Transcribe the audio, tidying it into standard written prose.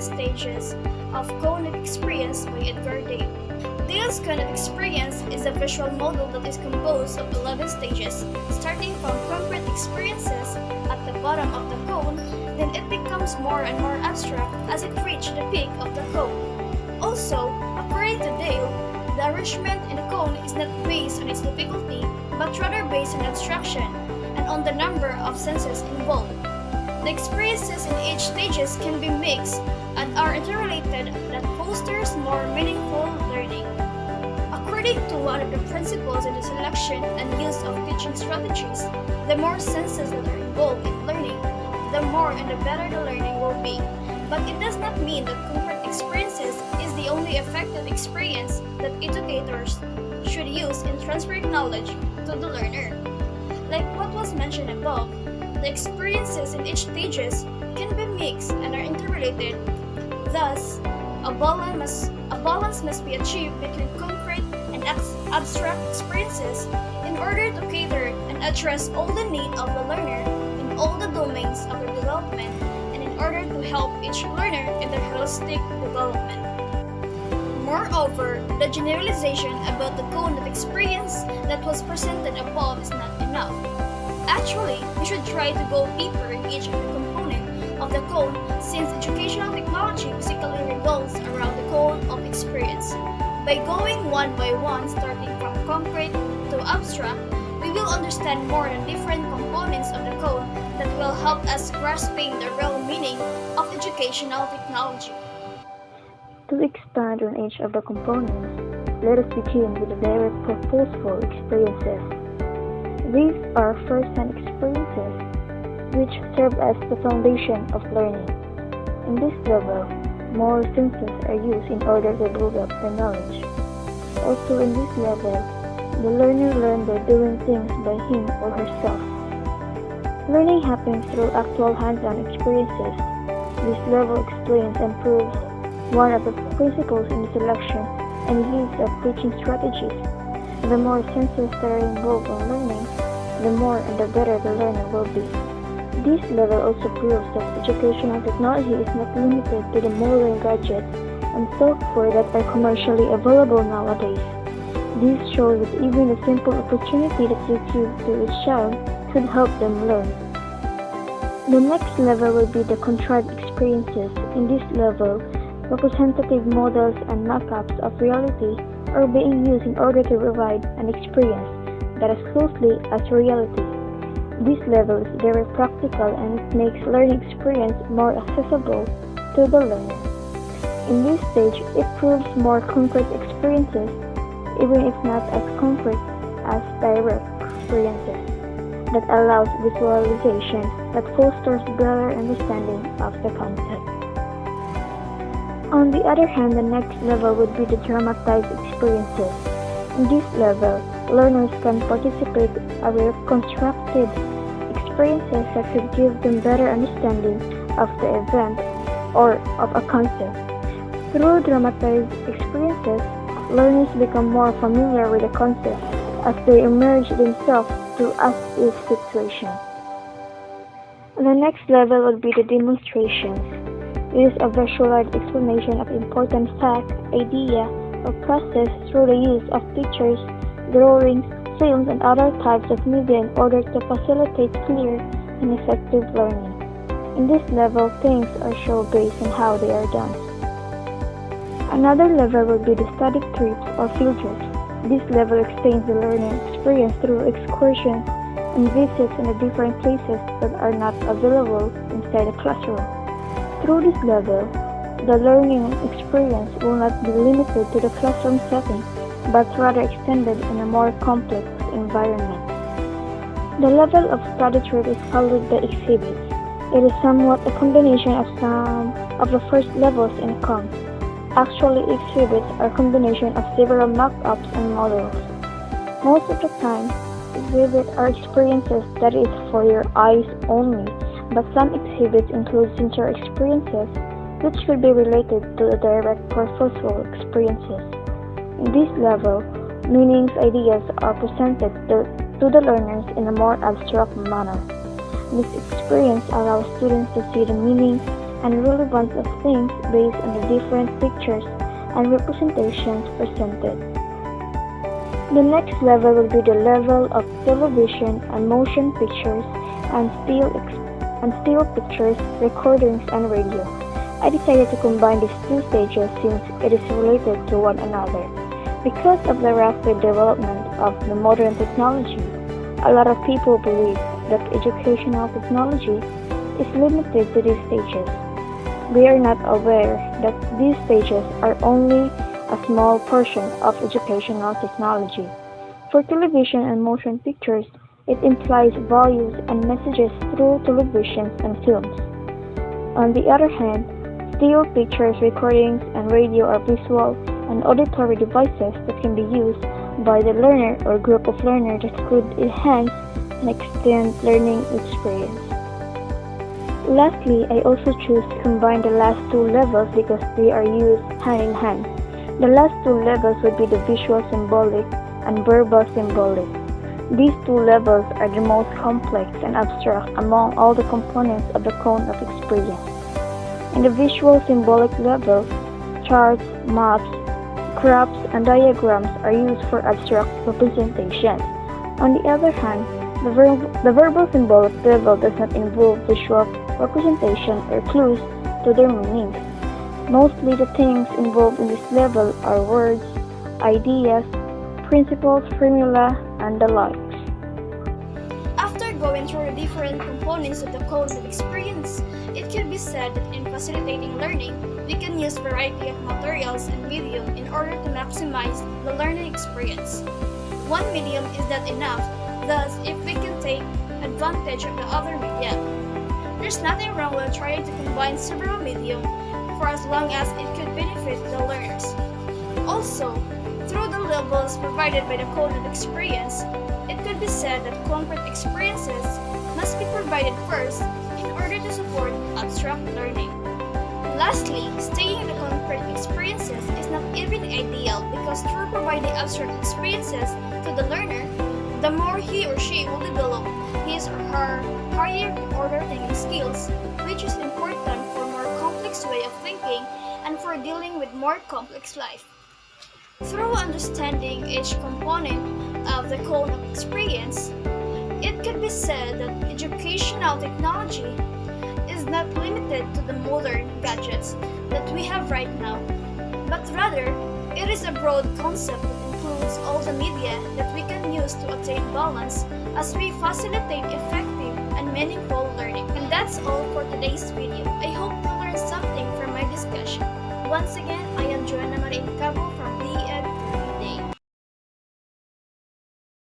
Stages of Cognitive Experience by Edgar Dale. Dale's cognitive experience is a visual model that is composed of 11 stages, starting from concrete experiences at the bottom of the cone, then it becomes more and more abstract as it reaches the peak of the cone. Also, according to Dale, the arrangement in the cone is not based on its difficulty, but rather based on abstraction and on the number of senses involved. The experiences in each stages can be mixed and are interrelated that fosters more meaningful learning. According to one of the principles in the selection and use of teaching strategies, the more senses that are involved in learning, the more and the better the learning will be. But it does not mean that concrete experiences is the only effective experience that educators should use in transferring knowledge to the learner. Like what was mentioned above, the experiences in each stages can be mixed and are interrelated. Thus, a balance must be achieved between concrete and abstract experiences in order to cater and address all the needs of the learner in all the domains of their development and in order to help each learner in their holistic development. Moreover, the generalization about the cognitive experience that was presented above is not enough. Actually, we should try to go deeper in each of the components of the cone since educational technology basically revolves around the cone of experience. By going one by one, starting from concrete to abstract, we will understand more the different components of the cone that will help us grasping the real meaning of educational technology. To expand on each of the components, let us begin with the direct purposeful experiences. These are first-hand experiences which serve as the foundation of learning. In this level, more senses are used in order to build up the knowledge. Also in this level, the learner learns by doing things by him or herself. Learning happens through actual hands-on experiences. This level explains and proves one of the principles in the selection and use of teaching strategies. The more senses that are involved in learning, the more and the better the learner will be. This level also proves that educational technology is not limited to the modern gadgets and software that are commercially available nowadays. This shows that even a simple opportunity that you give to a child could help them learn. The next level will be the contrived experiences. In this level, representative models and mock-ups of reality are being used in order to provide an experience that as closely as reality. This level is very practical and it makes learning experience more accessible to the learner. In this stage, it proves more concrete experiences, even if not as concrete as direct experiences, that allows visualization that fosters better understanding of the concept. On the other hand, the next level would be the dramatized experiences. In this level, learners can participate in reconstructed experiences that could give them better understanding of the event or of a concept. Through dramatized experiences, learners become more familiar with the concept as they immerse themselves to as-if situation. The next level would be the demonstrations. It is a visualized explanation of important fact, idea, or process through the use of pictures, drawings, films, and other types of media in order to facilitate clear and effective learning. In this level, things are shown based on how they are done. Another level will be the study trips or field trips. This level extends the learning experience through excursions and visits in the different places that are not available inside the classroom. Through this level, the learning experience will not be limited to the classroom setting, but rather extended in a more complex environment. The level of study trip is followed by exhibits. It is somewhat a combination of some of the first levels in COM. Actually, exhibits are a combination of several mock-ups and models. Most of the time, exhibits are experiences that is for your eyes only, but some exhibits include sincere experiences which could be related to the direct purposeful experiences. In this level, meanings ideas are presented to the learners in a more abstract manner. This experience allows students to see the meaning and relevance of things based on the different pictures and representations presented. The next level will be the level of television and motion pictures and still pictures, recordings, and radio. I decided to combine these two stages since it is related to one another. Because of the rapid development of the modern technology, a lot of people believe that educational technology is limited to these stages. We are not aware that these stages are only a small portion of educational technology. For television and motion pictures, it implies values and messages through television and films. On the other hand, still pictures, recordings, and radio are visual and auditory devices that can be used by the learner or group of learners that could enhance and extend learning experience. Lastly, I also choose to combine the last two levels because they are used hand in hand. The last two levels would be the visual symbolic and verbal symbolic. These two levels are the most complex and abstract among all the components of the cone of experience. In the visual symbolic level, charts, maps, graphs, and diagrams are used for abstract representations. On the other hand, the verbal symbolic level does not involve visual representation or clues to their meanings. Mostly the things involved in this level are words, ideas, principles, formula, and the likes. After going through the different components of the cognitive experience, it can be said that in facilitating learning, we can use a variety of materials and medium in order to maximize the learning experience. One medium is not enough, thus if we can take advantage of the other media. There's nothing wrong with trying to combine several mediums for as long as it could benefit the learners. Also, through the levels provided by the cognitive experience, it could be said that concrete experiences must be provided first in order to support abstract learning. Lastly, staying in the concrete experiences is not even ideal because through providing abstract experiences to the learner, the more he or she will develop his or her higher order thinking skills, which is important for more complex way of thinking and for dealing with more complex life. Through understanding each component of the cognitive experience, it can be said that educational technology is not limited to the modern gadgets that we have right now, but rather it is a broad concept that includes all the media that we can use to attain balance as we facilitate effective and meaningful learning. And that's all for today's video. I hope you learned something from my discussion. Once again, I am Jhoanna Encabo from